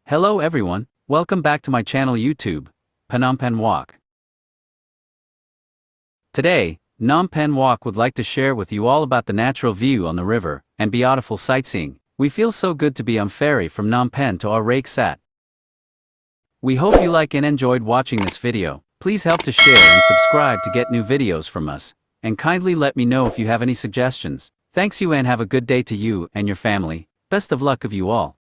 Hello everyone, welcome back to my channel YouTube, Phnom Penh Walk. Today, Phnom Penh Walk would like to share with you all about the natural view on the river and beautiful sightseeing. We feel so good to be on ferry from Phnom Penh to Areyksat. We hope you like and enjoyed watching this video. Please help to share and subscribe to get new videos from us, and kindly let me know if you have any suggestions. Thanks you and have a good day to you and your family. Best of luck of you all.